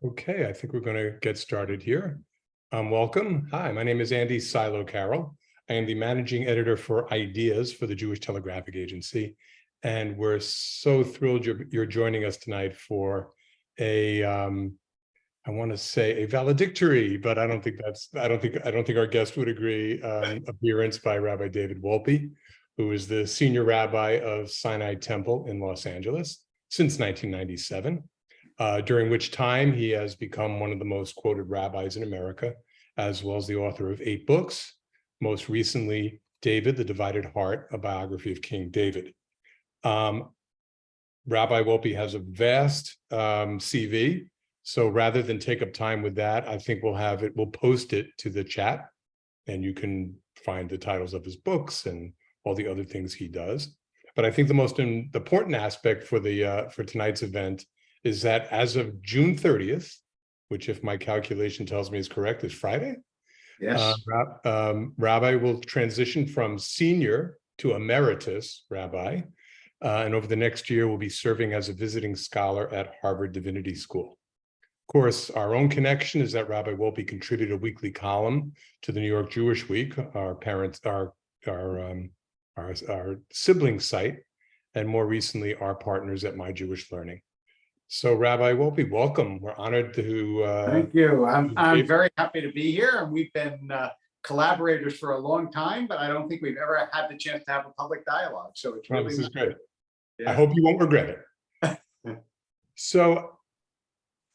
Okay, I think we're going to get started here. Welcome. Hi, my name is Andy Silo Carroll. I am the managing editor for Ideas for the Jewish Telegraphic Agency, and we're so thrilled you're joining us tonight for I want to say a valedictory, but I don't think our guest would agree. Appearance by Rabbi David Wolpe, who is the senior rabbi of Sinai Temple in Los Angeles since 1997. During which time he has become one of the most quoted rabbis in America, as well as the author of 8 books, most recently, David, the Divided Heart, a biography of King David. Rabbi Wolpe has a vast CV, so rather than take up time with that, I think we'll post it to the chat, and you can find the titles of his books and all the other things he does. But I think the most important aspect for tonight's event is that as of June 30th, which if my calculation tells me is correct, is Friday. Yes. Rabbi will transition from senior to emeritus rabbi, and over the next year will be serving as a visiting scholar at Harvard Divinity School. Of course, our own connection is that Rabbi Wolpe contributed a weekly column to the New York Jewish Week, our sibling site, and more recently, our partners at My Jewish Learning. So, Rabbi Wolpe, welcome. We're honored to. Thank you. I'm very happy to be here, and we've been collaborators for a long time, but I don't think we've ever had the chance to have a public dialogue. So it's really this is great. Yeah. I hope you won't regret it. So,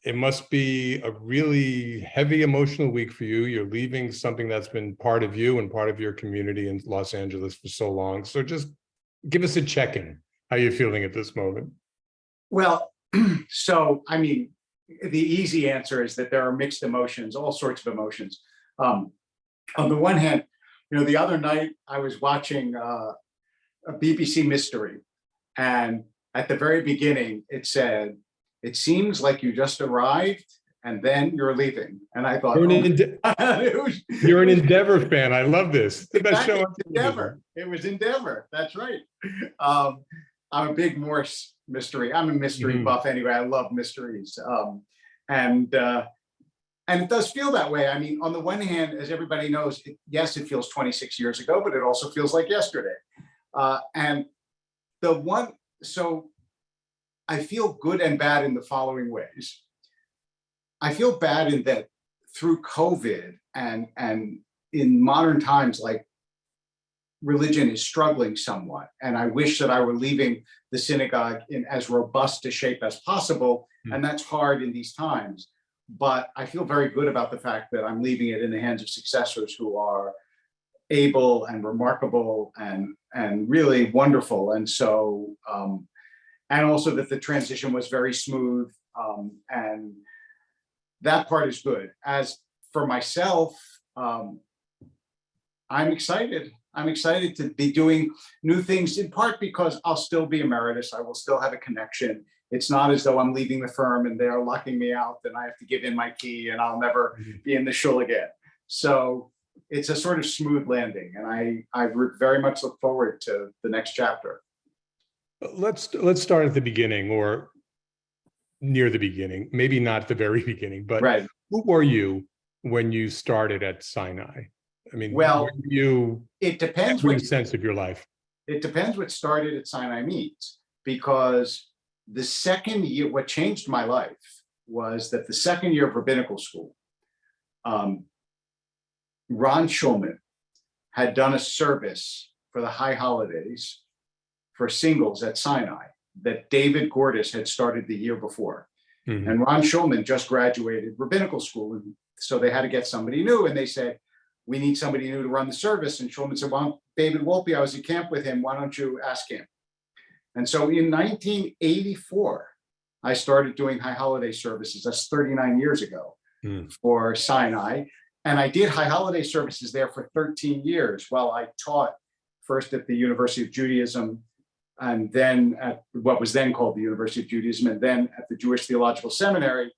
it must be a really heavy emotional week for you. You're leaving something that's been part of you and part of your community in Los Angeles for so long. So, just give us a check-in. How are you feeling at this moment? Well. So, I mean, the easy answer is that there are mixed emotions, all sorts of emotions. On the one hand, the other night I was watching a BBC mystery, and at the very beginning it said, "It seems like you just arrived and then you're leaving." And I thought, you're an Endeavor fan. I love this. The best show on Endeavor. It was Endeavor. That's right. I'm a big Morse mystery. I'm a mystery buff anyway. I love mysteries. And it does feel that way. I mean, on the one hand, as everybody knows, yes, it feels 26 years ago, but it also feels like yesterday. So I feel good and bad in the following ways. I feel bad in that through COVID and in modern times, like, religion is struggling somewhat, and I wish that I were leaving the synagogue in as robust a shape as possible, and that's hard in these times. But I feel very good about the fact that I'm leaving it in the hands of successors who are able and remarkable and really wonderful. And so, and also that the transition was very smooth, and that part is good. As for myself, I'm excited. I'm excited to be doing new things, in part because I'll still be emeritus. I will still have a connection. It's not as though I'm leaving the firm and they're locking me out and I have to give in my key and I'll never be in the shul again. So it's a sort of smooth landing, and I very much look forward to the next chapter. Let's start at the beginning, or near the beginning, maybe not the very beginning, but right. Who were you when you started at Sinai? I mean, well, it depends what sense of your life. It depends what started at Sinai means, because the second year, what changed my life was that the second year of rabbinical school, Ron Schulman had done a service for the high holidays for singles at Sinai that David Gordis had started the year before. And Ron Schulman just graduated rabbinical school, and so they had to get somebody new, and they said, "We need somebody new to run the service." And Schulman said, "Well, David Wolpe, I was at camp with him. Why don't you ask him?" And so in 1984, I started doing high holiday services. That's 39 years ago for Sinai. And I did high holiday services there for 13 years while I taught first at the University of Judaism, and then at what was then called the University of Judaism, and then at the Jewish Theological Seminary.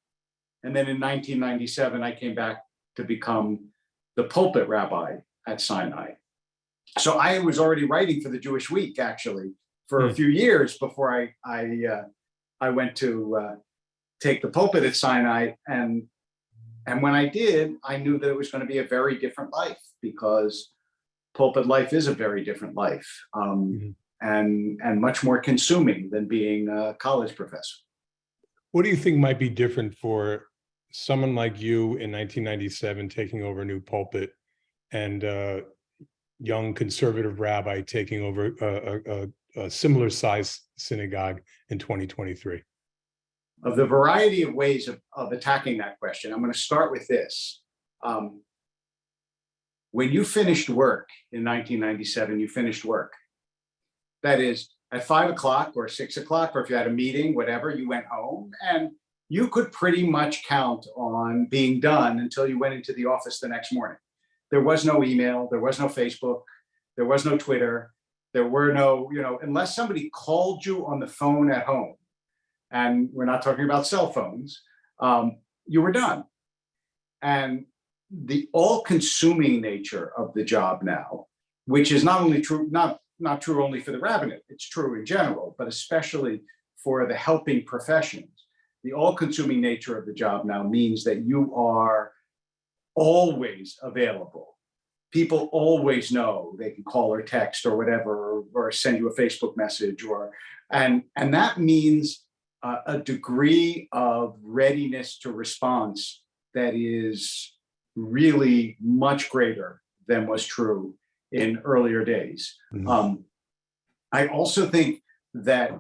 And then in 1997, I came back to become the pulpit rabbi at Sinai. So I was already writing for the Jewish Week, actually, for a few years before I went to take the pulpit at Sinai. And when I did, I knew that it was going to be a very different life, because pulpit life is a very different life, and much more consuming than being a college professor. What do you think might be different for someone like you in 1997 taking over a new pulpit, and a young conservative rabbi taking over a similar size synagogue in 2023? Of the variety of ways of attacking that question, I'm going to start with this. When you finished work in 1997, you finished work. That is, at 5 o'clock or 6 o'clock, or if you had a meeting, whatever, you went home, and you could pretty much count on being done until you went into the office the next morning. There was no email, there was no Facebook, there was no Twitter, there were no, unless somebody called you on the phone at home, and we're not talking about cell phones, you were done. And the all-consuming nature of the job now, which is not only true, not true only for the rabbinate, it's true in general, but especially for the helping professions. The all-consuming nature of the job now means that you are always available. People always know they can call or text or whatever, or send you a Facebook message, and that means a degree of readiness to response that is really much greater than was true in earlier days. I also think that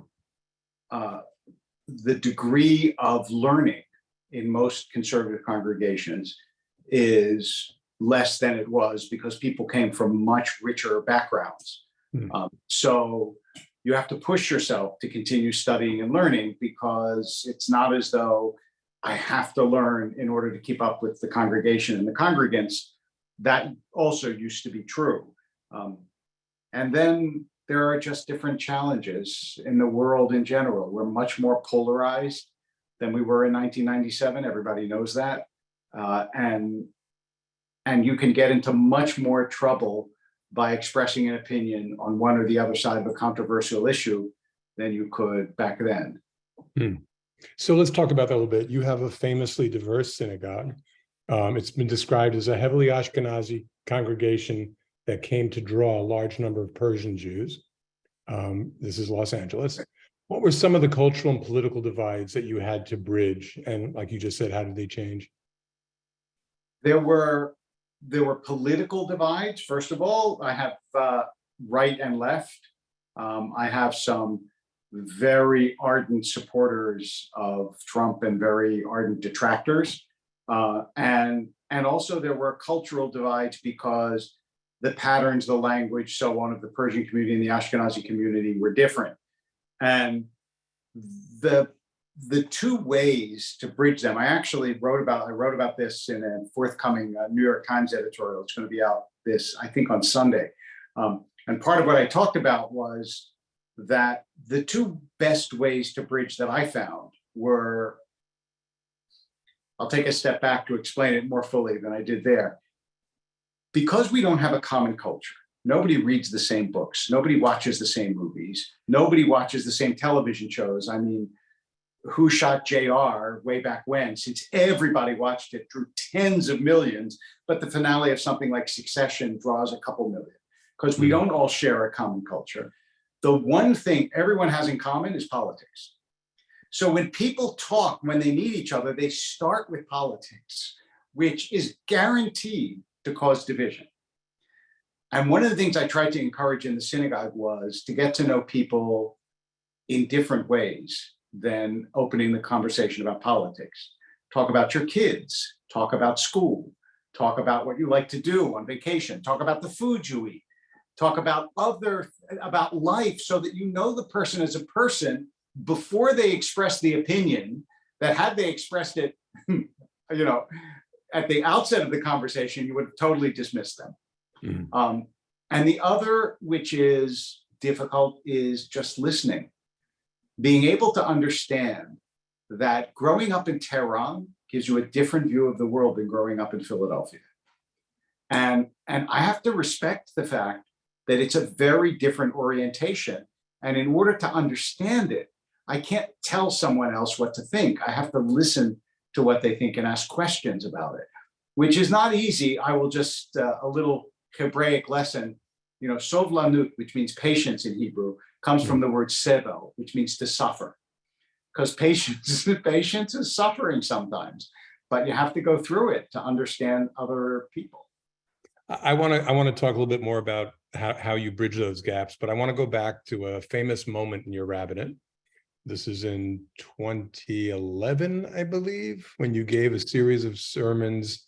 the degree of learning in most conservative congregations is less than it was, because people came from much richer backgrounds. So you have to push yourself to continue studying and learning, because it's not as though I have to learn in order to keep up with the congregation and the congregants. That also used to be true. And then there are just different challenges in the world in general. We're much more polarized than we were in 1997. Everybody knows that. And you can get into much more trouble by expressing an opinion on one or the other side of a controversial issue than you could back then. So let's talk about that a little bit. You have a famously diverse synagogue. It's been described as a heavily Ashkenazi congregation that came to draw a large number of Persian Jews. This is Los Angeles. What were some of the cultural and political divides that you had to bridge? And like you just said, how did they change? There were political divides. First of all, I have right and left. I have some very ardent supporters of Trump and very ardent detractors. And also there were cultural divides, because the patterns, the language, so on, of the Persian community and the Ashkenazi community were different. And the two ways to bridge them, I wrote about this in a forthcoming New York Times editorial. It's going to be out I think on Sunday. And part of what I talked about was that the two best ways to bridge that I found were, I'll take a step back to explain it more fully than I did there. Because we don't have a common culture, nobody reads the same books, nobody watches the same movies, nobody watches the same television shows. I mean, Who Shot JR way back when, since everybody watched it, drew tens of millions, but the finale of something like Succession draws a couple million, because we don't all share a common culture. The one thing everyone has in common is politics. So when people talk, when they meet each other, they start with politics, which is guaranteed to cause division. And one of the things I tried to encourage in the synagogue was to get to know people in different ways than opening the conversation about politics. Talk about your kids, talk about school, talk about what you like to do on vacation, talk about the food you eat, talk about life, so that you know the person as a person before they express the opinion that, had they expressed it, at the outset of the conversation, you would have totally dismissed them. And the other, which is difficult, is just listening. Being able to understand that growing up in Tehran gives you a different view of the world than growing up in Philadelphia. And I have to respect the fact that it's a very different orientation. And in order to understand it, I can't tell someone else what to think. I have to listen to what they think and ask questions about it, which is not easy. I will just, a little Hebraic lesson, sovlanut, which means patience in Hebrew, comes from the word sevel, which means to suffer. Because patience is suffering sometimes, but you have to go through it to understand other people. I want to talk a little bit more about how you bridge those gaps, but I want to go back to a famous moment in your rabbinate. This is in 2011, I believe, when you gave a series of sermons,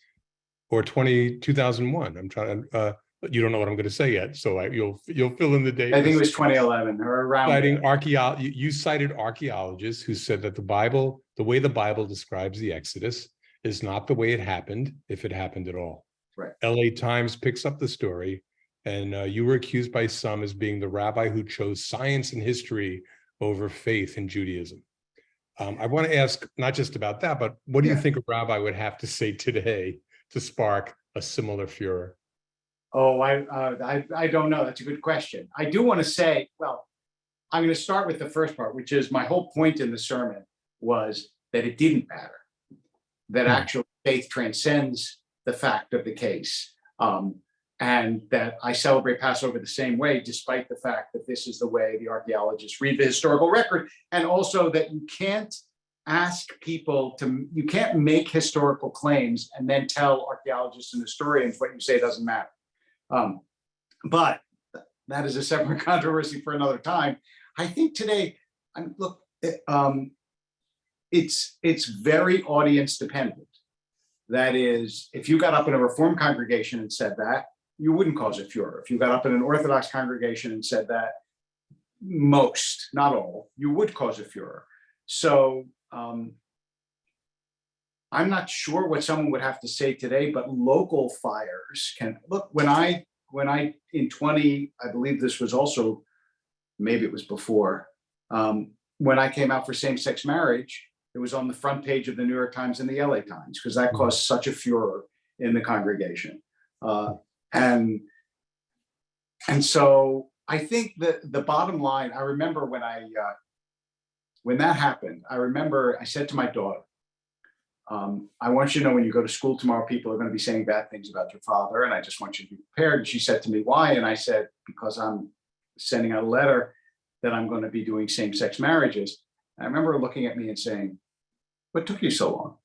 or 2001. I'm trying to, you don't know what I'm going to say yet, so you'll fill in the date. I think it was 2011 or around. You cited archaeologists who said that the way the Bible describes the Exodus is not the way it happened, if it happened at all. Right. LA Times picks up the story, and you were accused by some as being the rabbi who chose science and history over faith in Judaism. I want to ask not just about that, but what do you think a rabbi would have to say today to spark a similar furor? Oh, I don't know. That's a good question. I do want to say, well, I'm going to start with the first part, which is my whole point in the sermon was that it didn't matter, that actual faith transcends the fact of the case, and that I celebrate Passover the same way, despite the fact that this is the way the archaeologists read the historical record, and also that you can't you can't make historical claims and then tell archaeologists and historians what you say doesn't matter. But that is a separate controversy for another time. I think today, look, it's very audience dependent. That is, if you got up in a Reform congregation and said that, you wouldn't cause a furor. If you got up in an Orthodox congregation and said that, most, not all, you would cause a furor. So I'm not sure what someone would have to say today, but local fires can look. When I in 20, I believe this was also, maybe it was before, when I came out for same-sex marriage, it was on the front page of the New York Times and the LA Times, because that caused such a furor in the congregation. And so I think that the bottom line, I remember when that happened, I remember I said to my daughter, I want you to know when you go to school tomorrow, people are going to be saying bad things about your father, and I just want you to be prepared. And she said to me, why? And I said, because I'm sending out a letter that I'm going to be doing same-sex marriages. And I remember her looking at me and saying, what took you so long?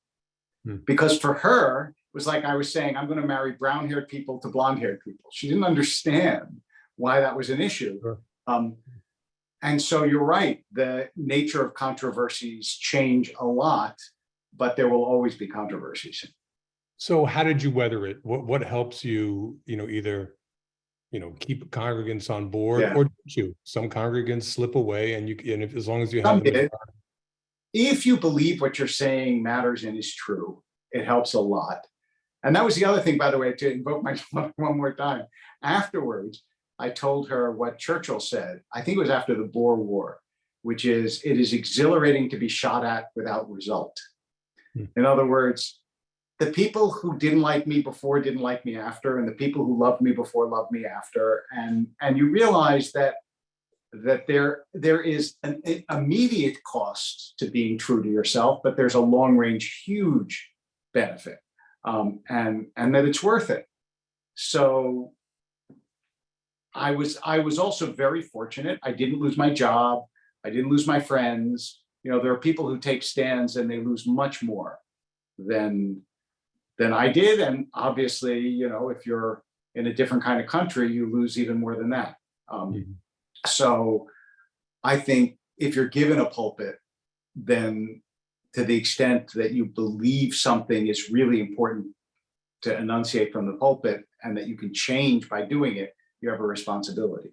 Because for her, it was like I was saying, I'm going to marry brown-haired people to blonde-haired people. She didn't understand why that was an issue. Sure. And so you're right, the nature of controversies change a lot, but there will always be controversies. So how did you weather it? What helps you, either, keep congregants on board, or don't you? Some congregants slip away, and as long as you have them. If you believe what you're saying matters and is true, it helps a lot. And that was the other thing, by the way, to invoke my one more time. Afterwards, I told her what Churchill said, I think it was after the Boer War, which is, it is exhilarating to be shot at without result. In other words, the people who didn't like me before didn't like me after, and the people who loved me before loved me after. And you realize that there is an immediate cost to being true to yourself, but there's a long-range, huge benefit, and that it's worth it. So I was also very fortunate. I didn't lose my job. I didn't lose my friends. There are people who take stands and they lose much more than I did. And obviously, if you're in a different kind of country, you lose even more than that. So I think if you're given a pulpit, then to the extent that you believe something is really important to enunciate from the pulpit and that you can change by doing it, you have a responsibility.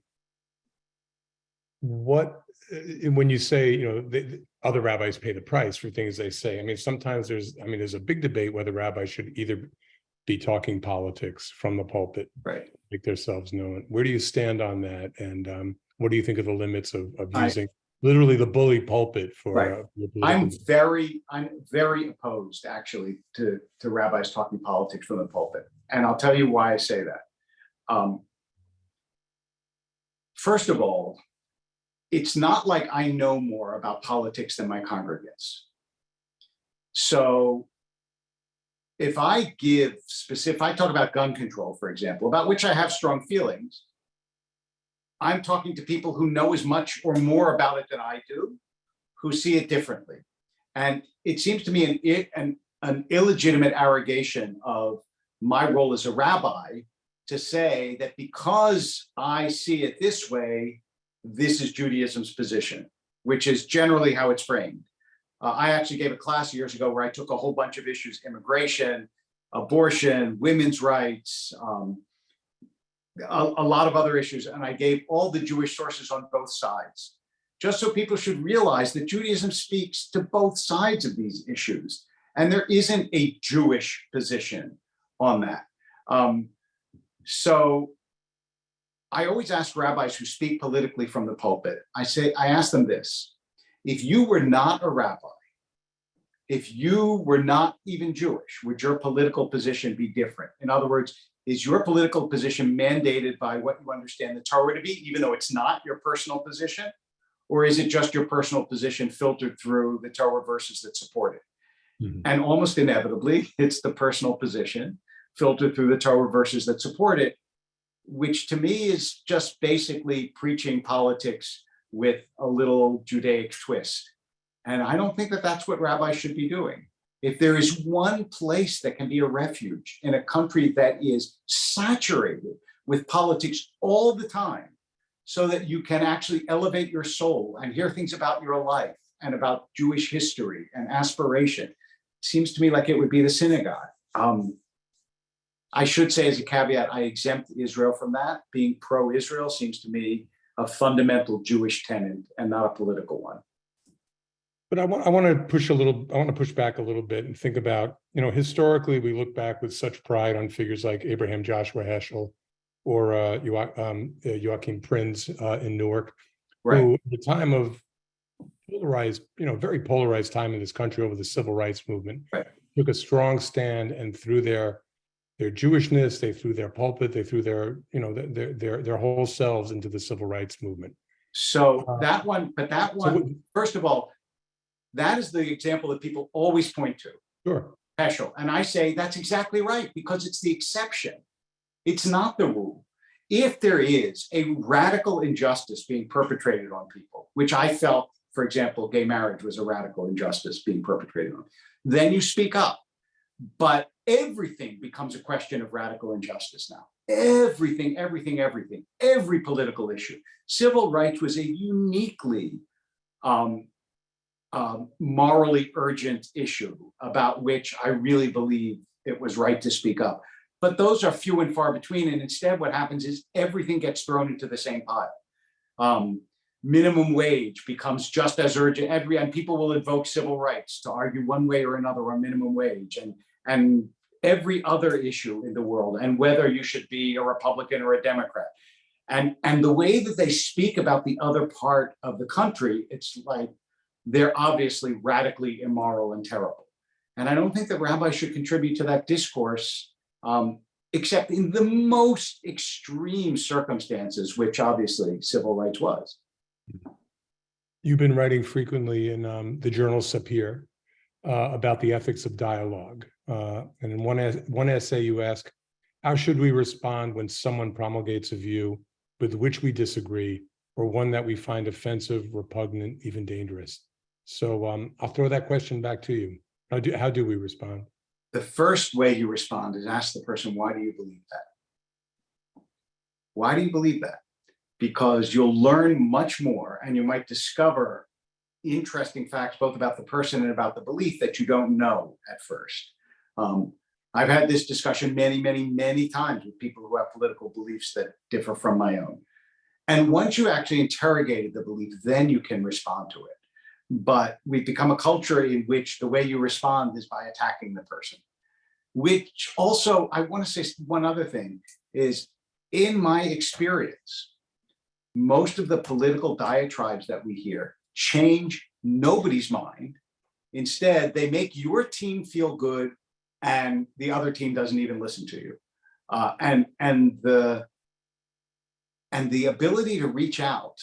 When you say, other rabbis pay the price for things they say, sometimes there's a big debate whether rabbis should either be talking politics from the pulpit, right, make themselves known. Where do you stand on that? And what do you think of the limits of using literally the bully pulpit for? Right. I'm very opposed, actually, to rabbis talking politics from the pulpit, and I'll tell you why I say that. First of all, it's not like I know more about politics than my congregants. So if I talk about gun control, for example, about which I have strong feelings, I'm talking to people who know as much or more about it than I do, who see it differently. And it seems to me an illegitimate arrogation of my role as a rabbi to say that because I see it this way, this is Judaism's position, which is generally how it's framed. I actually gave a class years ago where I took a whole bunch of issues: immigration, abortion, women's rights, a lot of other issues, and I gave all the Jewish sources on both sides, just so people should realize that Judaism speaks to both sides of these issues, and there isn't a Jewish position on that. So I always ask rabbis who speak politically from the pulpit, I ask them this: if you were not a rabbi, if you were not even Jewish, would your political position be different? In other words, is your political position mandated by what you understand the Torah to be, even though it's not your personal position? Or is it just your personal position filtered through the Torah verses that support it? Mm-hmm. And almost inevitably, it's the personal position filtered through the Torah verses that support it, which to me is just basically preaching politics with a little Judaic twist. And I don't think that that's what rabbis should be doing. If there is one place that can be a refuge in a country that is saturated with politics all the time, so that you can actually elevate your soul and hear things about your life and about Jewish history and aspiration, it seems to me like it would be the synagogue. I should say as a caveat, I exempt Israel from that. Being pro-Israel seems to me a fundamental Jewish tenet and not a political one. But I want to push back a little bit and think about, historically, we look back with such pride on figures like Abraham Joshua Heschel or Joachim Prinz in Newark, right, who at the time of polarized, very polarized time in this country over the civil rights movement, right, took a strong stand, and through their Jewishness, they threw their pulpit, they threw their whole selves into the civil rights movement. So first of all, that is the example that people always point to. Sure. Heschel. And I say that's exactly right, because it's the exception. It's not the rule. If there is a radical injustice being perpetrated on people, which I felt, for example, gay marriage was a radical injustice being perpetrated on, then you speak up. But everything becomes a question of radical injustice now. Everything, every political issue. Civil rights was a uniquely morally urgent issue about which I really believe it was right to speak up. But those are few and far between. And instead, what happens is everything gets thrown into the same pile. Minimum wage becomes just as urgent. And people will invoke civil rights to argue one way or another on minimum wage and every other issue in the world, and whether you should be a Republican or a Democrat. And the way that they speak about the other part of the country, it's like they're obviously radically immoral and terrible. And I don't think that rabbis should contribute to that discourse, except in the most extreme circumstances, which obviously civil rights was. You've been writing frequently in the journal Sapir about the ethics of dialogue. And in one essay you ask, how should we respond when someone promulgates a view with which we disagree, or one that we find offensive, repugnant, even dangerous? So I'll throw that question back to you. How do we respond? The first way you respond is ask the person, why do you believe that? Why do you believe that? Because you'll learn much more, and you might discover interesting facts both about the person and about the belief that you don't know at first. I've had this discussion many times with people who have political beliefs that differ from my own. And once you actually interrogated the belief, then you can respond to it. But we've become a culture in which the way you respond is by attacking the person. Which also, I want to say one other thing, is in my experience, most of the political diatribes that we hear change nobody's mind. Instead, they make your team feel good, and the other team doesn't even listen to you. And the ability to reach out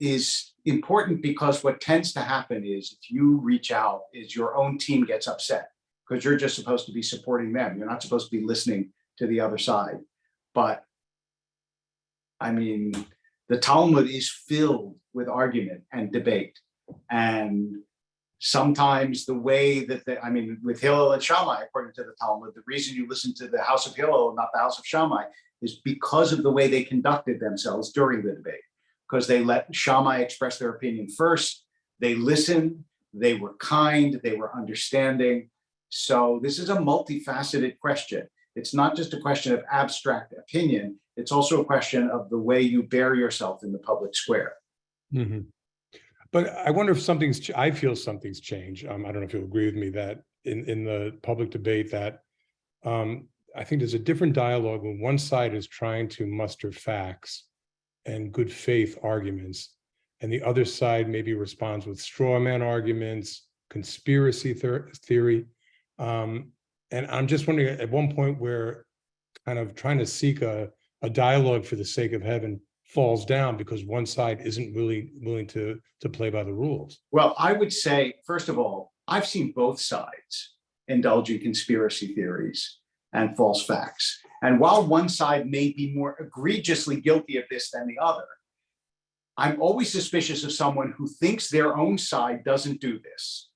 is important because what tends to happen is if you reach out, is your own team gets upset because you're just supposed to be supporting them. You're not supposed to be listening to the other side. But I mean, the Talmud is filled with argument and debate. And sometimes the way that with Hillel and Shammai, according to the Talmud, the reason you listen to the house of Hillel and not the house of Shammai is because of the way they conducted themselves during the debate. Because they let Shammai express their opinion first, they listened, they were kind, they were understanding. So this is a multifaceted question. It's not just a question of abstract opinion, it's also a question of the way you bear yourself in the public square. Mm-hmm. But I wonder if I feel something's changed. I don't know if you'll agree with me that in the public debate that I think there's a different dialogue when one side is trying to muster facts and good faith arguments, and the other side maybe responds with straw man arguments, conspiracy theory. And I'm just wondering, at one point where kind of trying to seek a dialogue for the sake of heaven falls down because one side isn't really willing to play by the rules. Well, I would say, first of all, I've seen both sides indulge in conspiracy theories and false facts. And while one side may be more egregiously guilty of this than the other, I'm always suspicious of someone who thinks their own side doesn't do this.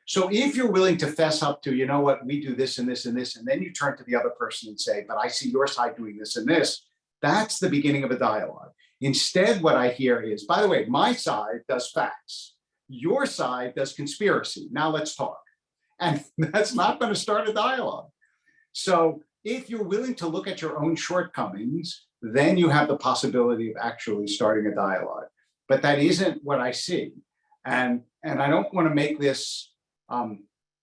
So if you're willing to fess up to, you know what, we do this and this and this, and then you turn to the other person and say, but I see your side doing this and this, that's the beginning of a dialogue. Instead, what I hear is, by the way, my side does facts. Your side does conspiracy. Now let's talk. And that's not going to start a dialogue. So if you're willing to look at your own shortcomings, then you have the possibility of actually starting a dialogue. But that isn't what I see. And I don't want to make this, I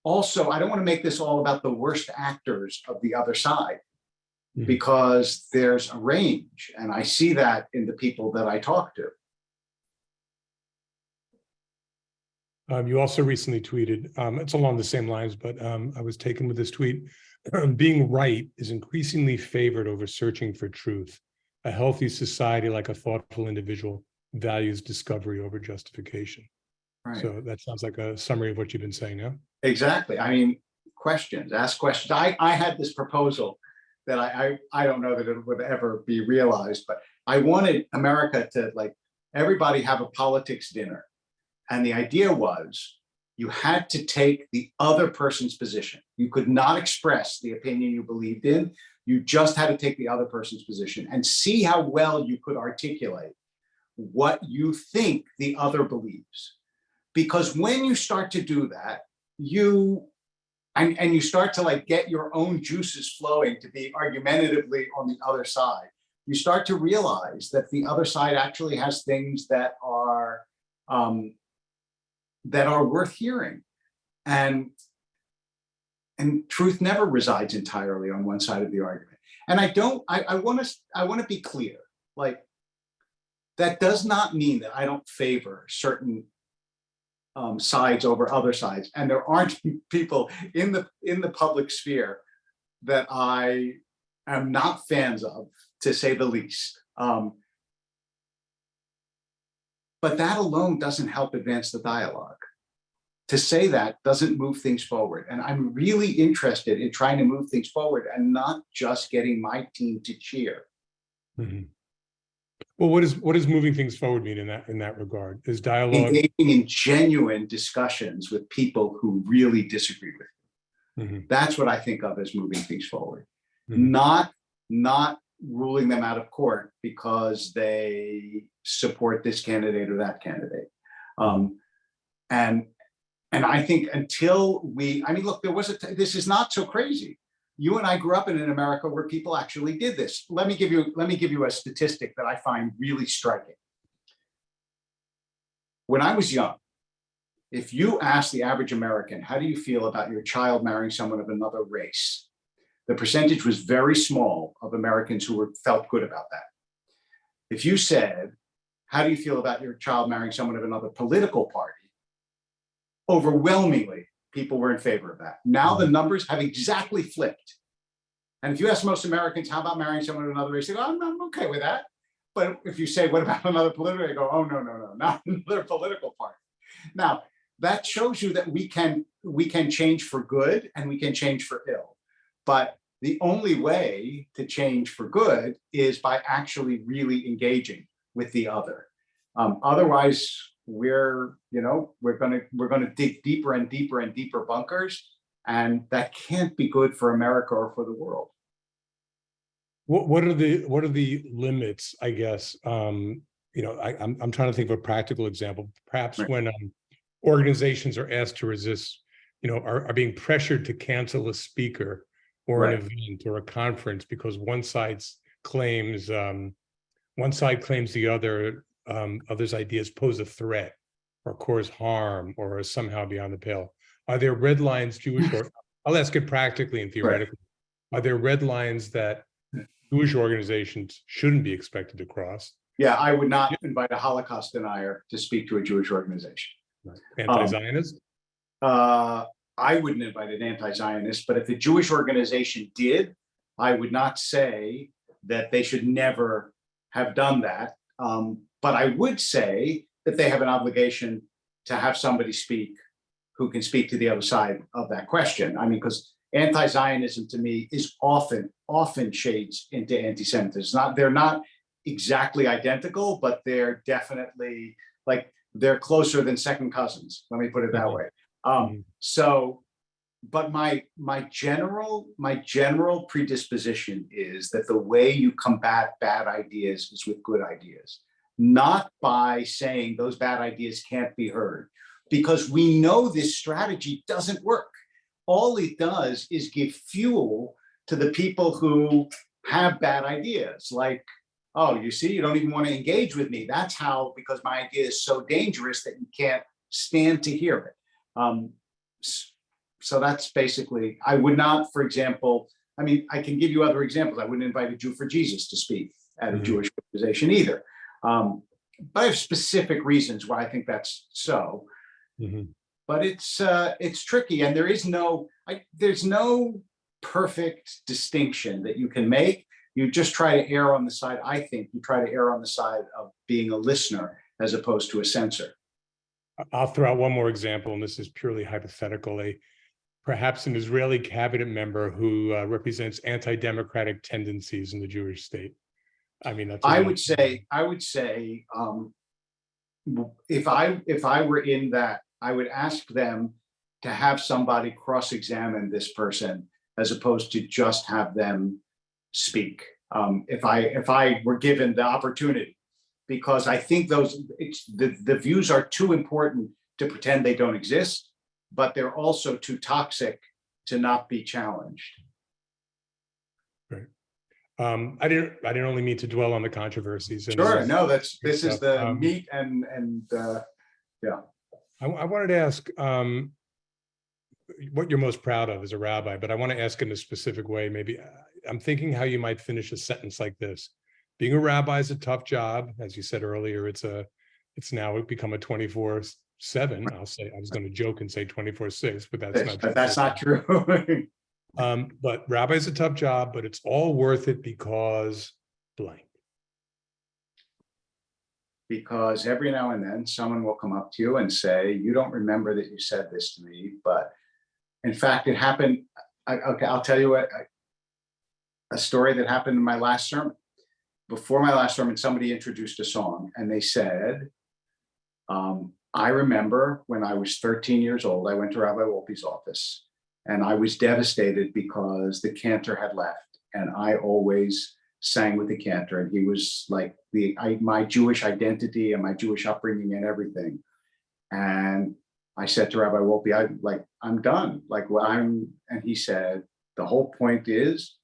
don't want to make this all about the worst actors of the other side, because there's a range. And I see that in the people that I talk to. You also recently tweeted, it's along the same lines, but I was taken with this tweet. Being right is increasingly favored over searching for truth. A healthy society, like a thoughtful individual, values discovery over justification. Right. So that sounds like a summary of what you've been saying now. Exactly. I mean, ask questions. I had this proposal that I don't know that it would ever be realized, but I wanted America to, like, everybody have a politics dinner. And the idea was you had to take the other person's position. You could not express the opinion you believed in. You just had to take the other person's position and see how well you could articulate what you think the other believes. Because when you start to do that, you start to, like, get your own juices flowing to be argumentatively on the other side, you start to realize that the other side actually has things that are worth hearing. And truth never resides entirely on one side of the argument. And I want to be clear, like, that does not mean that I don't favor certain sides over other sides. And there aren't people in the public sphere that I am not fans of, to say the least. But that alone doesn't help advance the dialogue. To say that doesn't move things forward. And I'm really interested in trying to move things forward and not just getting my team to cheer. Mm-hmm. Well, what does moving things forward mean in that regard? Is dialogue engaging in genuine discussions with people who really disagree with you? Mm-hmm. That's what I think of as moving things forward. Mm-hmm. Not ruling them out of court because they support this candidate or that candidate. And I think until look, this is not so crazy. You and I grew up in an America where people actually did this. Let me give you a statistic that I find really striking. When I was young, if you asked the average American, how do you feel about your child marrying someone of another race? The percentage was very small of Americans who felt good about that. If you said, how do you feel about your child marrying someone of another political party? Overwhelmingly, people were in favor of that. Now the numbers have exactly flipped. And if you ask most Americans, how about marrying someone of another race? They go, I'm okay with that. but if you say, what about another political, I go, oh, no, not another political party. Now, that shows you that we can change for good and we can change for ill. But the only way to change for good is by actually really engaging with the other. Otherwise, we're gonna dig deeper and deeper and deeper bunkers, and that can't be good for America or for the world. What are the limits, I guess? I'm trying to think of a practical example. Perhaps Right. when organizations are asked to resist, are being pressured to cancel a speaker or an event or a conference because one side claims the other's ideas pose a threat or cause harm or are somehow beyond the pale. Are there red lines, Jewish, or I'll ask it practically and theoretically, are there red lines that Jewish organizations shouldn't be expected to cross? Yeah, I would not invite a Holocaust denier to speak to a Jewish organization. Right. Anti-Zionist? I wouldn't invite an anti-Zionist, but if a Jewish organization did, I would not say that they should never have done that. But I would say that they have an obligation to have somebody speak who can speak to the other side of that question. I mean, because anti-Zionism to me is often shades into anti-Semitism. They're not exactly identical, but they're definitely they're closer than second cousins. Let me put it that way. But my general predisposition is that the way you combat bad ideas is with good ideas, not by saying those bad ideas can't be heard, because we know this strategy doesn't work. All it does is give fuel to the people who have bad ideas. Like, oh, you see, you don't even want to engage with me. That's how, because my idea is so dangerous that you can't stand to hear it. So that's basically, I would not, for example, I mean, I can give you other examples. I wouldn't invite a Jew for Jesus to speak at a Jewish organization either. But I have specific reasons why I think that's so. But it's tricky, and there's no perfect distinction that you can make. You just try to err on the side, I think, you try to err on the side of being a listener as opposed to a censor. I'll throw out one more example, and this is purely hypothetical. Perhaps an Israeli cabinet member who represents anti-democratic tendencies in the Jewish state. I mean, that's. I would say, if I were in that, I would ask them to have somebody cross-examine this person as opposed to just have them speak. If I were given the opportunity, because I think the views are too important to pretend they don't exist, but they're also too toxic to not be challenged. Right. I didn't only mean to dwell on the controversies. Sure. No, this is the meat and yeah. I wanted to ask what you're most proud of as a rabbi, but I want to ask in a specific way. Maybe I'm thinking how you might finish a sentence like this. Being a rabbi is a tough job. As you said earlier, it's now become a 24/7. I'll say, I was going to joke and say 24/6, but that's not true. That's not true. But rabbi is a tough job, but it's all worth it because blank. Because every now and then someone will come up to you and say, you don't remember that you said this to me, but in fact, it happened. Okay, I'll tell you a story that happened in my last sermon. Before my last sermon, somebody introduced a song and they said, I remember when I was 13 years old, I went to Rabbi Wolpe's office and I was devastated because the cantor had left, and I always sang with the cantor, and he was like my Jewish identity and my Jewish upbringing and everything. And I said to Rabbi Wolpe, I'm done. And he said, the whole point is,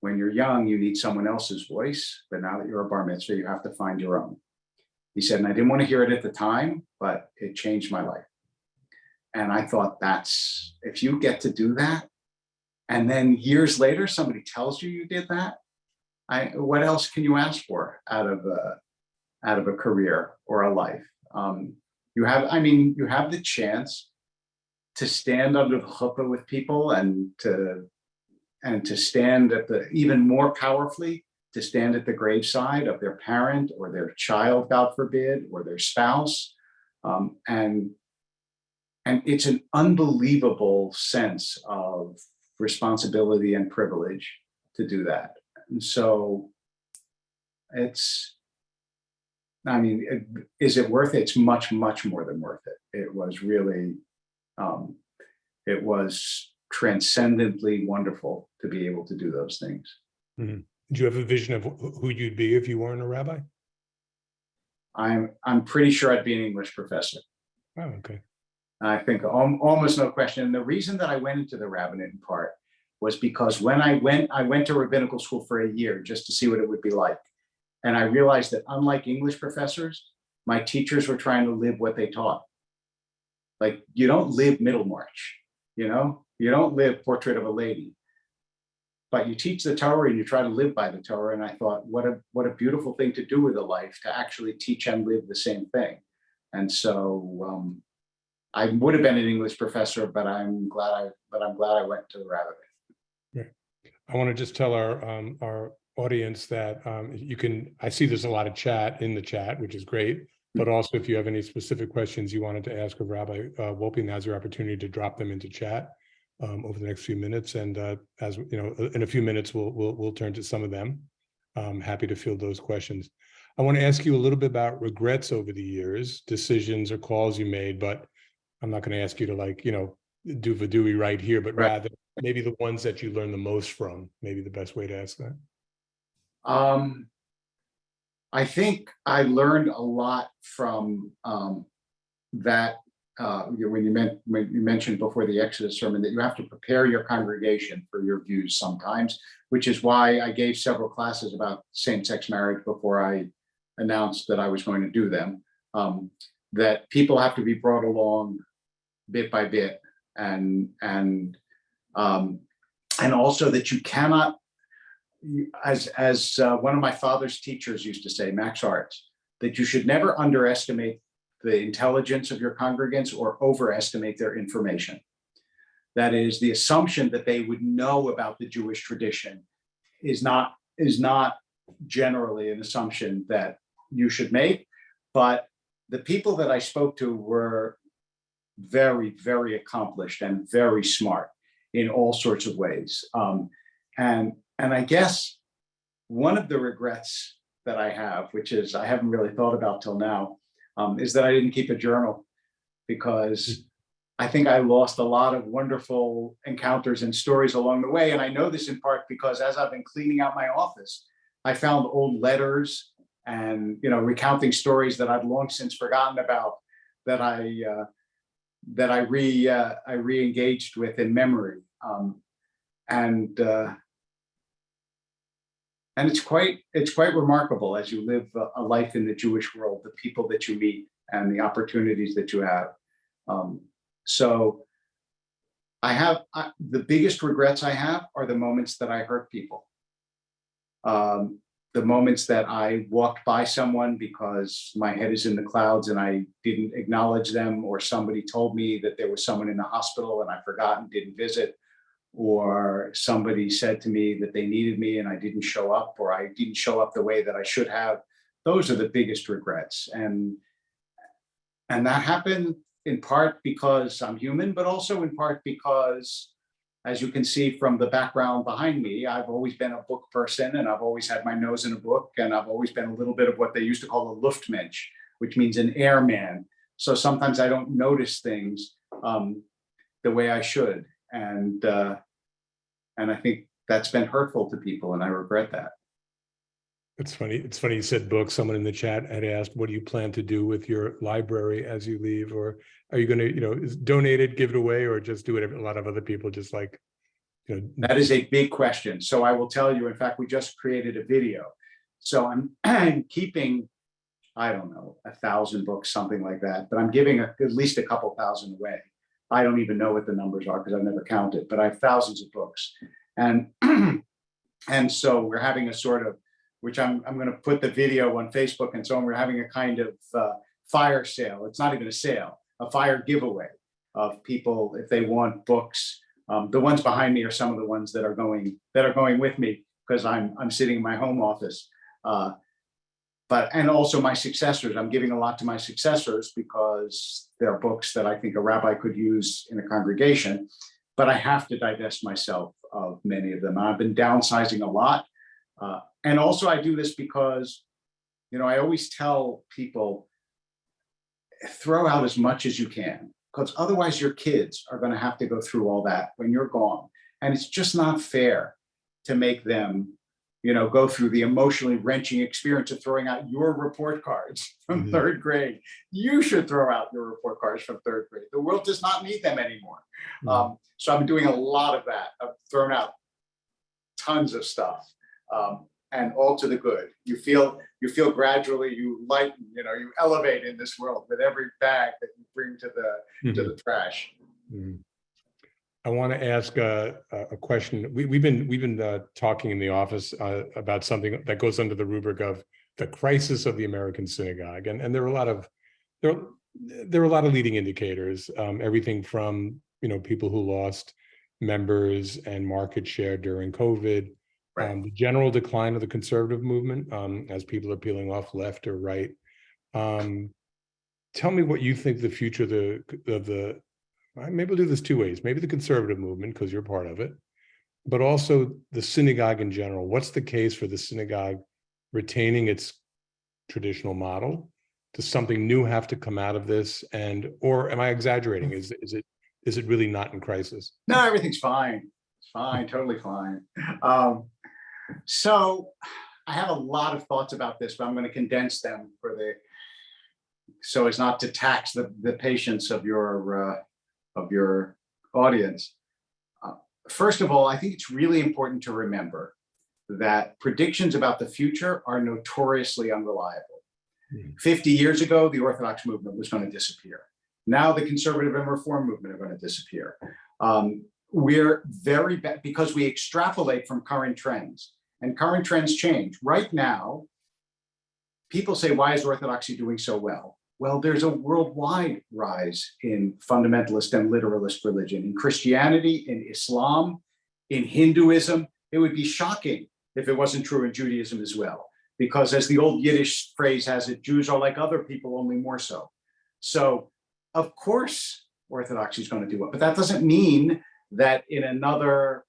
when you're young, you need someone else's voice, but now that you're a bar mitzvah, you have to find your own. He said, and I didn't want to hear it at the time, but it changed my life. And I thought, if you get to do that, and then years later, somebody tells you did that, what else can you ask for out of a career or a life? You have the chance to stand under the chuppah with people and to stand even more powerfully to stand at the graveside of their parent or their child, God forbid, or their spouse. And it's an unbelievable sense of responsibility and privilege to do that. And so is it worth it? It's much, much more than worth it. It was really, it was transcendently wonderful to be able to do those things. Mm-hmm. Do you have a vision of who you'd be if you weren't a rabbi? I'm pretty sure I'd be an English professor. Oh, okay. I think almost no question. And the reason that I went into the rabbinate in part was because when I went to rabbinical school for a year just to see what it would be like. And I realized that unlike English professors, my teachers were trying to live what they taught. Like, you don't live Middlemarch, you don't live Portrait of a Lady, but you teach the Torah and you try to live by the Torah. And I thought, what a beautiful thing to do with a life, to actually teach and live the same thing. And so I would have been an English professor, but I'm glad I went to the rabbinate. Yeah. I want to just tell our audience that I see there's a lot of chat in the chat, which is great. But also, if you have any specific questions you wanted to ask of Rabbi Wolpe, now's your opportunity to drop them into chat over the next few minutes. And as you know, in a few minutes, we'll turn to some of them. I'm happy to field those questions. I want to ask you a little bit about regrets over the years, decisions or calls you made, but I'm not going to ask you to do Vidui right here, but rather maybe the ones that you learned the most from, maybe the best way to ask that. I think I learned a lot from that. When you mentioned before the Exodus sermon that you have to prepare your congregation for your views sometimes, which is why I gave several classes about same-sex marriage before I announced that I was going to do them. That people have to be brought along bit by bit, and also that you cannot, as one of my father's teachers used to say, Max Arts, that you should never underestimate the intelligence of your congregants or overestimate their information. That is, the assumption that they would know about the Jewish tradition is not generally an assumption that you should make. But the people that I spoke to were very, very accomplished and very smart in all sorts of ways. And I guess one of the regrets that I have, which is I haven't really thought about till now, is that I didn't keep a journal, because I think I lost a lot of wonderful encounters and stories along the way. And I know this in part because as I've been cleaning out my office, I found old letters and, recounting stories that I've long since forgotten about, that I re-engaged with in memory. And it's quite remarkable as you live a life in the Jewish world, the people that you meet and the opportunities that you have. So the biggest regrets I have are the moments that I hurt people. The moments that I walked by someone because my head is in the clouds and I didn't acknowledge them, or somebody told me that there was someone in the hospital and I forgot and didn't visit, or somebody said to me that they needed me and I didn't show up, or I didn't show up the way that I should have. Those are the biggest regrets. And that happened in part because I'm human, but also in part because, as you can see from the background behind me, I've always been a book person, and I've always had my nose in a book, and I've always been a little bit of what they used to call a Luftmensch, which means an airman. So sometimes I don't notice things the way I should. And I think that's been hurtful to people, and I regret that. It's funny. It's funny you said books. Someone in the chat had asked, what do you plan to do with your library as you leave? Or are you going to, donate it, give it away, or just do it? A lot of other people just like, That is a big question. So I will tell you, in fact, we just created a video. So I'm keeping, I don't know, 1,000 books, something like that, but I'm giving at least a couple thousand away. I don't even know what the numbers are because I've never counted, but I have thousands of books. And so we're having a sort of, which I'm going to put the video on Facebook and so on. We're having a kind of fire sale. It's not even a sale, a fire giveaway of people, if they want books. The ones behind me are some of the ones that are going with me, because I'm sitting in my home office. And also my successors, I'm giving a lot to my successors because they're books that I think a rabbi could use in a congregation, but I have to divest myself of many of them. I've been downsizing a lot. And also I do this because, I always tell people, throw out as much as you can, because otherwise your kids are going to have to go through all that when you're gone. And it's just not fair to make them, go through the emotionally wrenching experience of throwing out your report cards from third grade. You should throw out your report cards from third grade. The world does not need them anymore. So I'm doing a lot of that. I've thrown out tons of stuff, and all to the good. You feel gradually you lighten, you elevate in this world with every bag that you bring to the trash. I want to ask a question. We've been talking in the office about something that goes under the rubric of the crisis of the American synagogue, and there are a lot of leading indicators. Everything from people who lost members and market share during COVID, the general decline of the conservative movement as people are peeling off left or right. Tell me what you think the future of the maybe we'll do this two ways. Maybe the conservative movement, because you're part of it, but also the synagogue in general. What's the case for the synagogue retaining its traditional model? Does something new have to come out of this? Or am I exaggerating? Is it really not in crisis? No, everything's fine. It's fine, totally fine. So I have a lot of thoughts about this, but I'm going to condense them so as not to tax the patience of your audience. First of all, I think it's really important to remember that predictions about the future are notoriously unreliable. 50 years ago, the Orthodox movement was going to disappear. Now the conservative and reform movement are going to disappear. We're very bad because we extrapolate from current trends, and current trends change. Right now, people say, why is Orthodoxy doing so well? Well, there's a worldwide rise in fundamentalist and literalist religion, in Christianity, in Islam, in Hinduism. It would be shocking if it wasn't true in Judaism as well, because as the old Yiddish phrase has it, Jews are like other people, only more so. So, of course, Orthodoxy is going to do it, but that doesn't mean that in another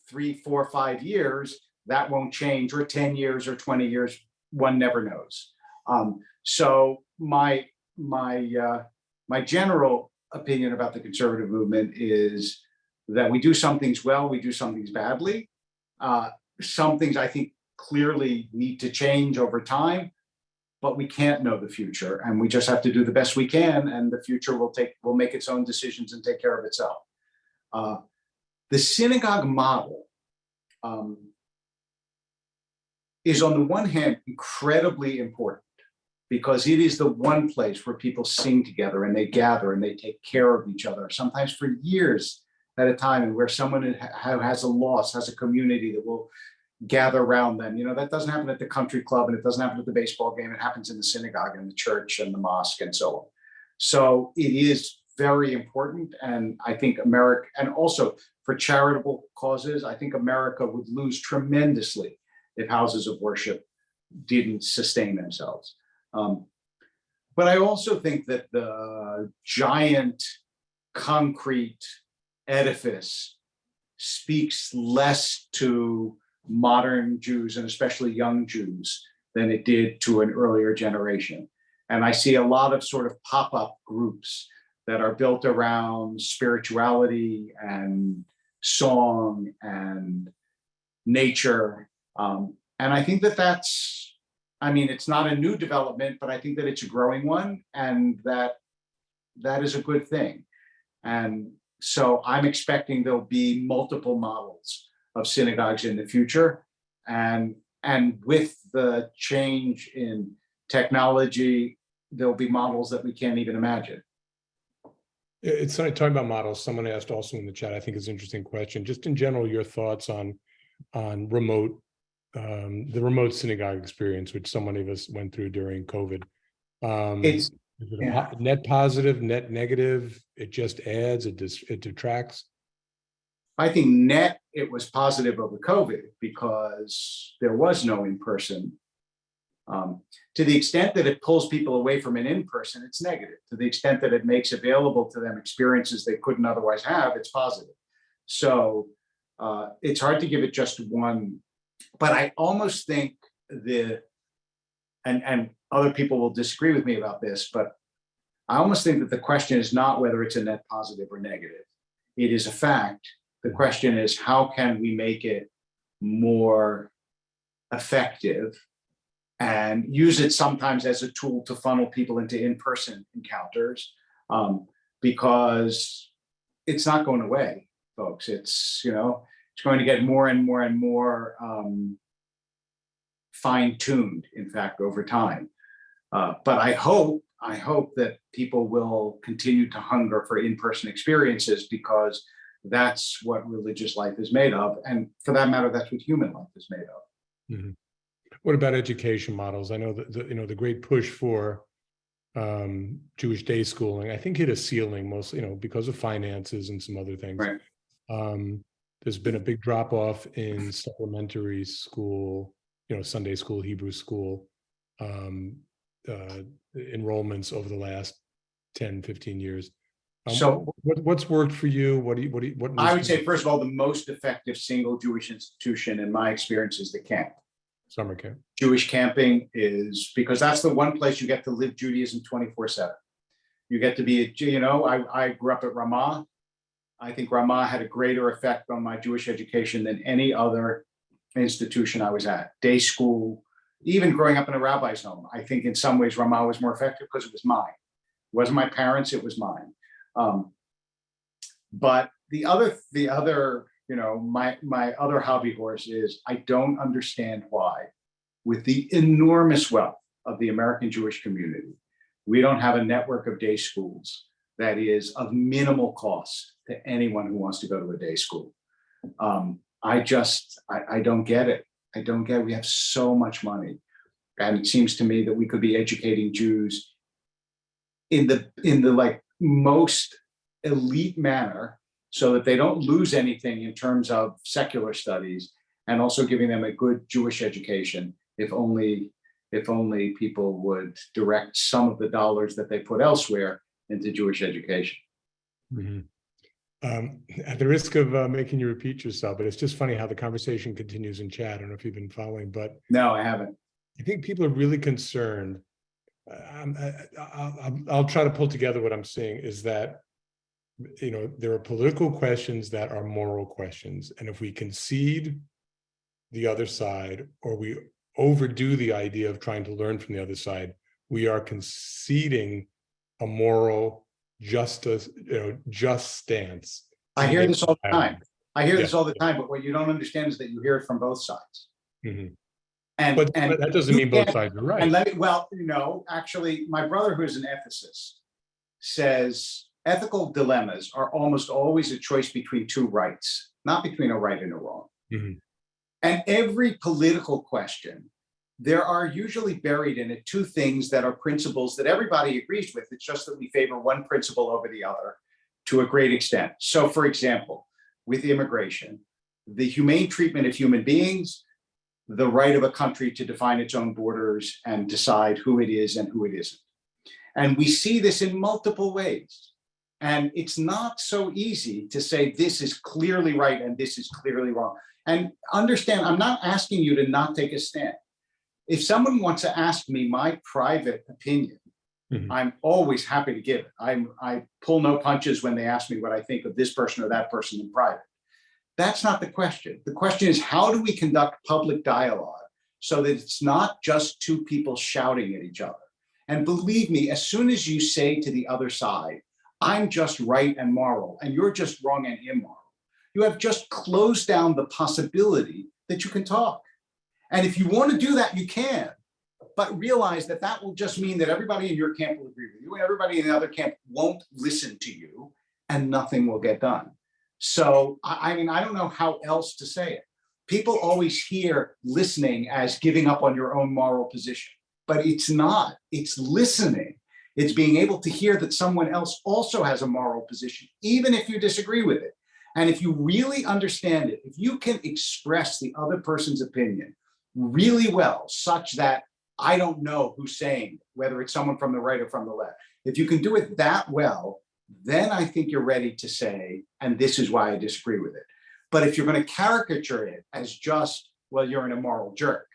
3, 4, 5 years, that won't change, or 10 years or 20 years, one never knows. So my general opinion about the conservative movement is that we do some things well, we do some things badly. Some things I think clearly need to change over time, but we can't know the future, and we just have to do the best we can, and the future will make its own decisions and take care of itself. The synagogue model is, on the one hand, incredibly important, because it is the one place where people sing together and they gather and they take care of each other, sometimes for years at a time, and where someone who has a loss has a community that will gather around them. That doesn't happen at the country club, and it doesn't happen at the baseball game. It happens in the synagogue and the church and the mosque and so on. So it is very important. And I think America, and also for charitable causes, I think America would lose tremendously if houses of worship didn't sustain themselves. But I also think that the giant concrete edifice speaks less to modern Jews, and especially young Jews, than it did to an earlier generation. And I see a lot of sort of pop-up groups that are built around spirituality and song and nature. And I think that's, it's not a new development, but I think that it's a growing one, and that is a good thing. And so I'm expecting there'll be multiple models of synagogues in the future. And with the change in technology, there'll be models that we can't even imagine. It's talking about models. Someone asked also in the chat, I think it's an interesting question. Just in general, your thoughts on the remote synagogue experience, which so many of us went through during COVID. Is it a net positive, net negative? It just adds, it detracts? I think net, it was positive over COVID because there was no in-person. To the extent that it pulls people away from an in-person, it's negative. To the extent that it makes available to them experiences they couldn't otherwise have, it's positive. So it's hard to give it just one, but I almost think and other people will disagree with me about this, but I almost think that the question is not whether it's a net positive or negative. It is a fact. The question is, how can we make it more effective and use it sometimes as a tool to funnel people into in-person encounters, because it's not going away, folks. It's, it's going to get more and more and more fine-tuned, in fact, over time. But I hope that people will continue to hunger for in-person experiences, because that's what religious life is made of. And for that matter, that's what human life is made of. Mm-hmm. What about education models? I know that the great push for Jewish day schooling, I think, hit a ceiling mostly, because of finances and some other things. Right. There's been a big drop off in supplementary school, Sunday school, Hebrew school enrollments over the last 10, 15 years. So what's worked for you? What I would say, first of all, the most effective single Jewish institution in my experience is the camp. Summer camp. Jewish camping is, because that's the one place you get to live Judaism 24/7. You get to be, I grew up at Ramah. I think Ramah had a greater effect on my Jewish education than any other institution I was at. Day school, even growing up in a rabbi's home, I think in some ways Ramah was more effective because it was mine. It wasn't my parents, it was mine. But the other, my other hobby horse is, I don't understand why, with the enormous wealth of the American Jewish community, we don't have a network of day schools that is of minimal cost to anyone who wants to go to a day school. I don't get it. I don't get it. We have so much money. And it seems to me that we could be educating Jews in the most elite manner, so that they don't lose anything in terms of secular studies, and also giving them a good Jewish education, if only people would direct some of the dollars that they put elsewhere into Jewish education. Mm-hmm. At the risk of making you repeat yourself, but it's just funny how the conversation continues in chat. I don't know if you've been following, but no, I haven't. I think people are really concerned. I'll try to pull together what I'm seeing is that, there are political questions that are moral questions. And if we concede the other side, or we overdo the idea of trying to learn from the other side, we are conceding a moral justice, just stance. I hear this all the time. This all the time, but what you don't understand is that you hear it from both sides. Mm-hmm. But that doesn't mean both sides are right. And actually, my brother, who's an ethicist, says ethical dilemmas are almost always a choice between two rights, not between a right and a wrong. Mm-hmm. And every political question, there are usually buried in it two things that are principles that everybody agrees with. It's just that we favor one principle over the other to a great extent. So, for example, with immigration, the humane treatment of human beings, the right of a country to define its own borders and decide who it is and who it isn't. And we see this in multiple ways. And it's not so easy to say this is clearly right and this is clearly wrong. And understand, I'm not asking you to not take a stand. If someone wants to ask me my private opinion, mm-hmm. I'm always happy to give it. I pull no punches when they ask me what I think of this person or that person in private. That's not the question. The question is, how do we conduct public dialogue so that it's not just two people shouting at each other? And believe me, as soon as you say to the other side, I'm just right and moral, and you're just wrong and immoral, you have just closed down the possibility that you can talk. And if you want to do that, you can. But realize that that will just mean that everybody in your camp will agree with you, and everybody in the other camp won't listen to you, and nothing will get done. So, I don't know how else to say it. People always hear listening as giving up on your own moral position, but it's not. It's listening. It's being able to hear that someone else also has a moral position, even if you disagree with it. And if you really understand it, if you can express the other person's opinion really well, such that I don't know who's saying, whether it's someone from the right or from the left, if you can do it that well, then I think you're ready to say, and this is why I disagree with it. But if you're going to caricature it as just, well, you're an immoral jerk,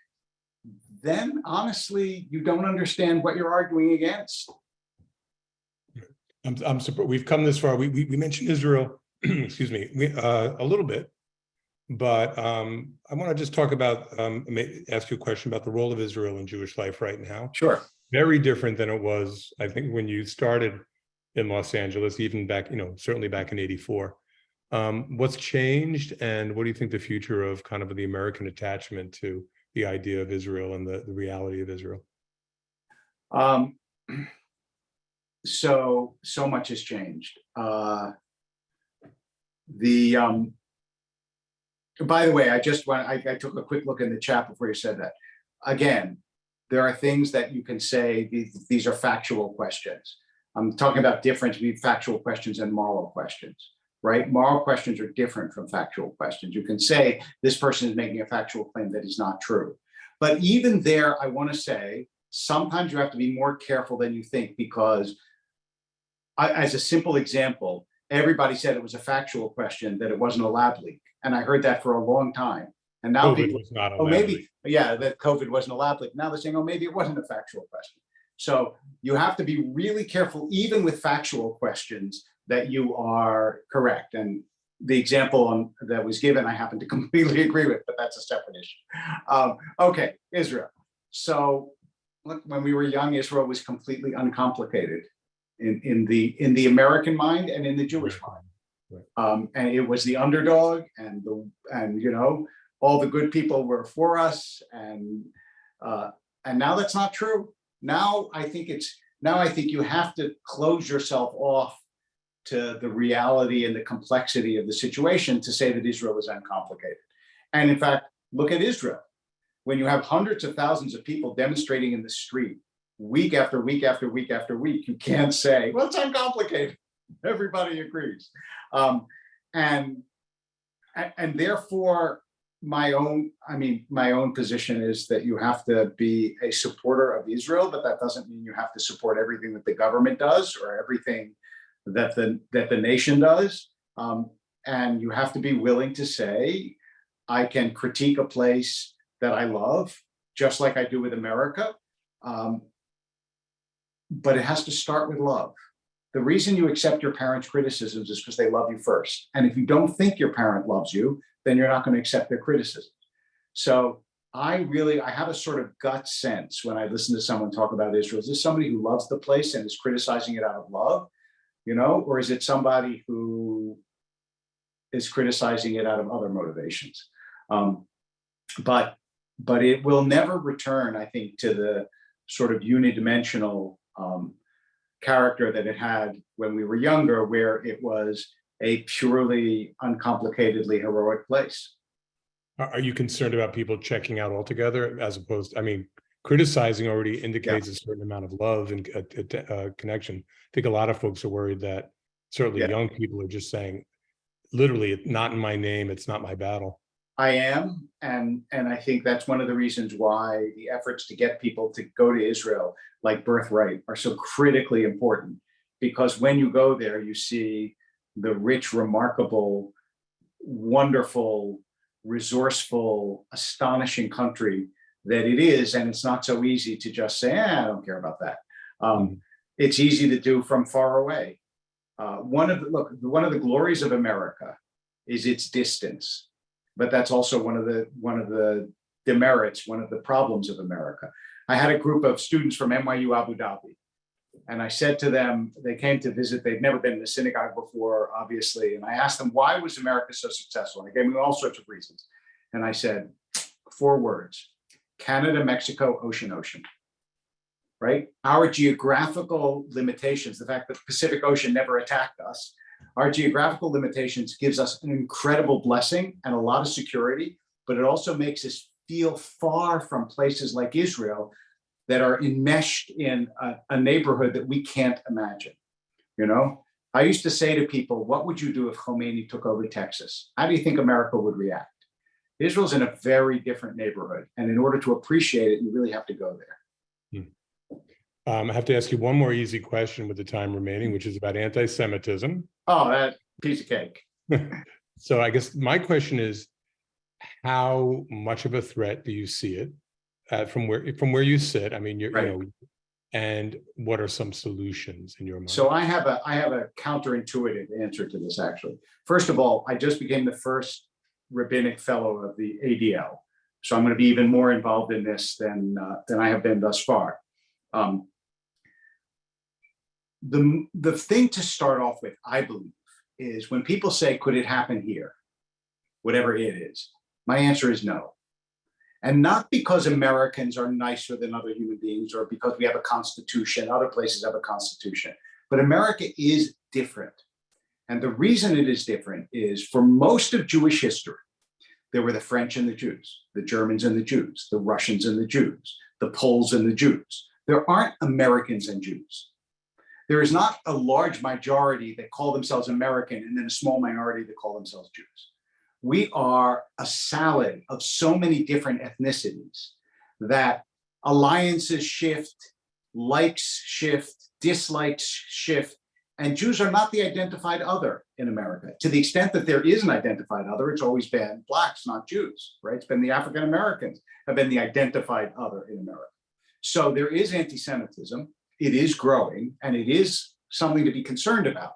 then honestly, you don't understand what you're arguing against. I'm surprised we've come this far. We mentioned Israel, excuse me, a little bit, but I want to just talk about, ask you a question about the role of Israel in Jewish life right now. Sure. Very different than it was, I think, when you started in Los Angeles, even back, certainly back in '84. What's changed, and what do you think the future of kind of the American attachment to the idea of Israel and the reality of Israel? So much has changed. By the way, I took a quick look in the chat before you said that. Again, there are things that you can say, these are factual questions. I'm talking about difference between factual questions and moral questions, right? Moral questions are different from factual questions. You can say this person is making a factual claim that is not true. But even there, I want to say, sometimes you have to be more careful than you think, because as a simple example, everybody said it was a factual question, that it wasn't a lab leak. And I heard that for a long time. And now COVID was not a lab maybe, leak. Yeah, that COVID wasn't a lab leak. Now they're saying, oh, maybe it wasn't a factual question. So you have to be really careful, even with factual questions, that you are correct. And the example that was given, I happen to completely agree with, but that's a separate issue. Okay, Israel. So look, when we were young, Israel was completely uncomplicated in the American mind and in the Jewish mind. Right. And it was the underdog, and all the good people were for us, and now that's not true. Now I think you have to close yourself off to the reality and the complexity of the situation to say that Israel is uncomplicated. And in fact, look at Israel. When you have hundreds of thousands of people demonstrating in the street week after week after week after week, you can't say, well, it's uncomplicated. Everybody agrees. And therefore, my own position is that you have to be a supporter of Israel, but that doesn't mean you have to support everything that the government does or everything that the nation does. And you have to be willing to say, I can critique a place that I love, just like I do with America. But it has to start with love. The reason you accept your parents' criticisms is because they love you first. And if you don't think your parent loves you, then you're not going to accept their criticism. So I have a sort of gut sense when I listen to someone talk about Israel. Is this somebody who loves the place and is criticizing it out of love, or is it somebody who is criticizing it out of other motivations? But it will never return, I think, to the sort of unidimensional character that it had when we were younger, where it was a purely uncomplicatedly heroic place. Are you concerned about people checking out altogether, as opposed to, criticizing already indicates a certain amount of love and connection. I think a lot of folks are worried that certainly young people are just saying, literally, not in my name, it's not my battle. I am, and I think that's one of the reasons why the efforts to get people to go to Israel, like Birthright, are so critically important. Because when you go there, you see the rich, remarkable, wonderful, resourceful, astonishing country that it is, and it's not so easy to just say, I don't care about that. It's easy to do from far away. One of the glories of America is its distance. But that's also one of the demerits, one of the problems of America. I had a group of students from NYU Abu Dhabi, and I said to them, they came to visit, they'd never been in a synagogue before, obviously, and I asked them, why was America so successful? And they gave me all sorts of reasons. And I said, 4 words: Canada, Mexico, ocean, ocean, right? Our geographical limitations, the fact that the Pacific Ocean never attacked us, our geographical limitations gives us an incredible blessing and a lot of security, but it also makes us feel far from places like Israel that are enmeshed in a neighborhood that we can't imagine. I used to say to people, what would you do if Khomeini took over Texas? How do you think America would react? Israel's in a very different neighborhood. And in order to appreciate it, you really have to go there. I have to ask you one more easy question with the time remaining, which is about anti-Semitism. Oh, that piece of cake. So I guess my question is, how much of a threat do you see it from where you sit? I mean, Right. you know, and what are some solutions in your mind? So I have a counterintuitive answer to this, actually. First of all, I just became the first rabbinic fellow of the ADL. So I'm going to be even more involved in this than I have been thus far. The thing to start off with, I believe, is when people say, could it happen here? Whatever it is, my answer is no. And not because Americans are nicer than other human beings or because we have a constitution, other places have a constitution, but America is different. And the reason it is different is for most of Jewish history, there were the French and the Jews, the Germans and the Jews, the Russians and the Jews, the Poles and the Jews. There aren't Americans and Jews. There is not a large majority that call themselves American and then a small minority that call themselves Jews. We are a salad of so many different ethnicities that alliances shift, likes shift, dislikes shift, and Jews are not the identified other in America. To the extent that there is an identified other, it's always been Blacks, not Jews, right? It's been the African Americans have been the identified other in America. So there is anti-Semitism, it is growing, and it is something to be concerned about.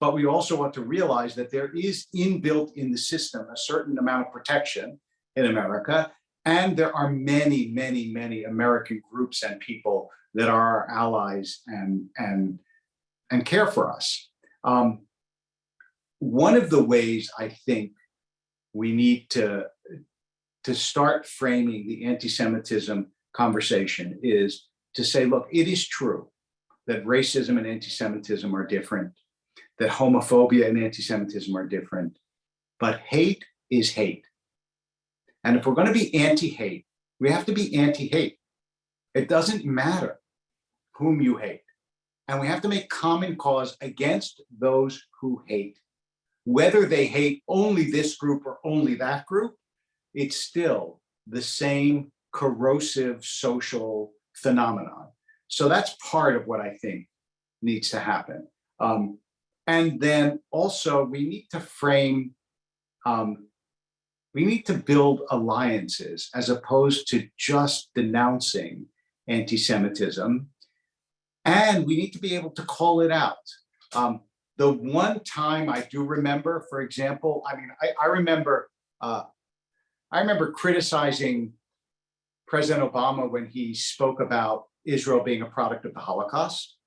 But we also want to realize that there is inbuilt in the system a certain amount of protection in America. And there are many, many, many American groups and people that are our allies and care for us. One of the ways I think we need to start framing the anti-Semitism conversation is to say, look, it is true that racism and anti-Semitism are different, that homophobia and anti-Semitism are different, but hate is hate. And if we're going to be anti-hate, we have to be anti-hate. It doesn't matter whom you hate. And we have to make common cause against those who hate. Whether they hate only this group or only that group, it's still the same corrosive social phenomenon. So that's part of what I think needs to happen. And then also we need to frame, we need to build alliances as opposed to just denouncing anti-Semitism. And we need to be able to call it out. The one time I do remember, for example, I mean, I remember criticizing President Obama when he spoke about Israel being a product of the Holocaust.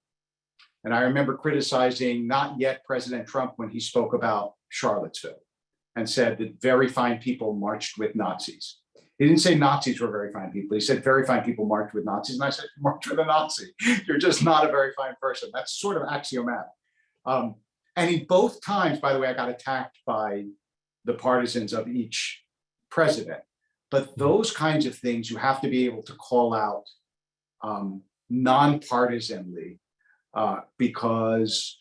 And I remember criticizing not yet President Trump when he spoke about Charlottesville and said that very fine people marched with Nazis. He didn't say Nazis were very fine people. He said very fine people marched with Nazis. And I said, march with a Nazi. You're just not a very fine person. That's sort of axiomatic. And in both times, by the way, I got attacked by the partisans of each president. But those kinds of things you have to be able to call out non-partisanly because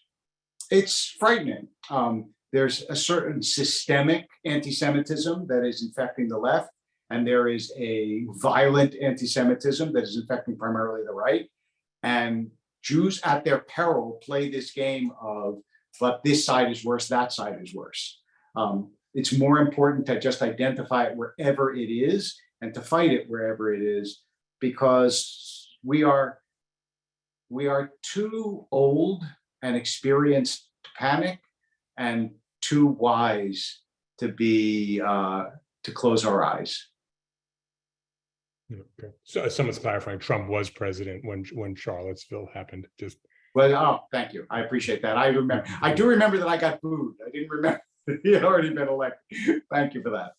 it's frightening. There's a certain systemic anti-Semitism that is infecting the left, and there is a violent anti-Semitism that is infecting primarily the right. And Jews at their peril play this game of, but this side is worse, that side is worse. It's more important to just identify it wherever it is and to fight it wherever it is, because we are too old and experienced to panic and too wise to be to close our eyes. Okay. So someone's clarifying, Trump was president when Charlottesville happened. Just well, thank you. I appreciate that. I do remember that I got booed. I didn't remember he had already been elected. Thank you for that.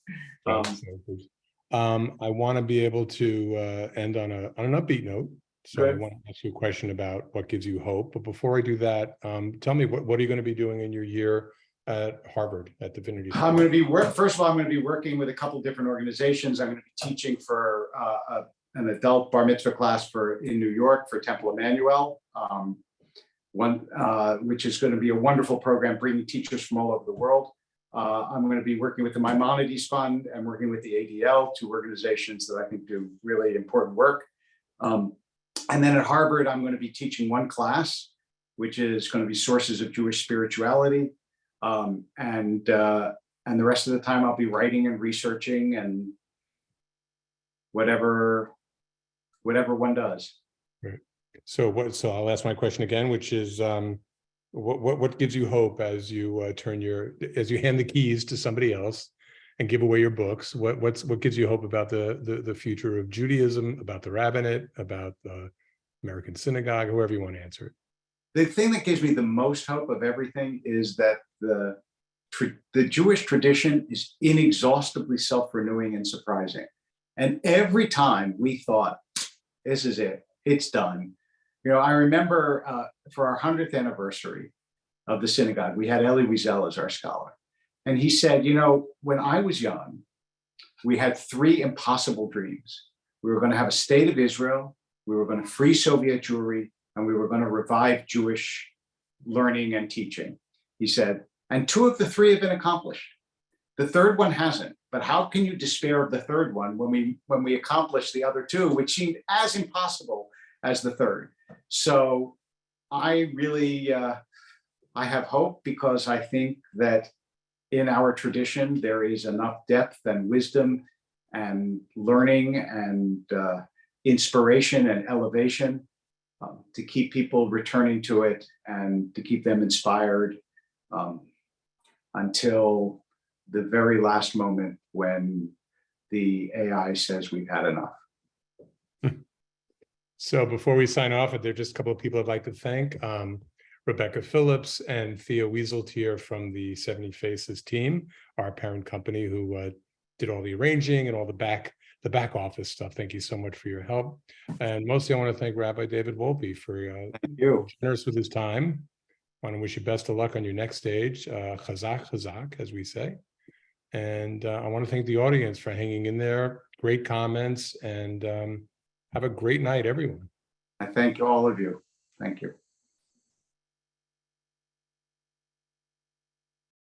I want to be able to end on an upbeat note. So I want to ask you a question about what gives you hope. But before I do that, tell me, what are you going to be doing in your year at Harvard at Divinity School? I'm going to be first of all, I'm going to be working with a couple different organizations. I'm going to be teaching for an adult bar mitzvah class in New York for Temple Emmanuel. which is going to be a wonderful program, bringing teachers from all over the world. I'm going to be working with the Maimonides Fund and working with the ADL, two organizations that I think do really important work. And then at Harvard, I'm going to be teaching one class, which is going to be Sources of Jewish Spirituality. And the rest of the time I'll be writing and researching and whatever one does. Right. So I'll ask my question again, which is, what gives you hope as you as you hand the keys to somebody else and give away your books? What gives you hope about the future of Judaism, about the rabbinate, about the American synagogue, however you want to answer it? The thing that gives me the most hope of everything is that the Jewish tradition is inexhaustibly self-renewing and surprising. And every time we thought, this is it, it's done. I remember for our 100th anniversary of the synagogue, we had Eli Wiesel as our scholar. And he said, when I was young, we had three impossible dreams. We were going to have a state of Israel, we were going to free Soviet Jewry, and we were going to revive Jewish learning and teaching. He said, and two of the three have been accomplished. The third one hasn't. But how can you despair of the third one when we accomplished the other two, which seemed as impossible as the third? So I really, I have hope, because I think that in our tradition, there is enough depth and wisdom and learning and inspiration and elevation to keep people returning to it and to keep them inspired until the very last moment when the AI says we've had enough. So before we sign off, there are just a couple of people I'd like to thank. Rebecca Phillips and Thea Wieseltier from the 70 Faces team, our parent company, who did all the arranging and all the back office stuff. Thank you so much for your help. And mostly I want to thank Rabbi David Wolpe for generous with his time. I want to wish you best of luck on your next stage. Chazak, chazak, as we say. And I want to thank the audience for hanging in there. Great comments, and have a great night, everyone. I thank all of you. Thank you.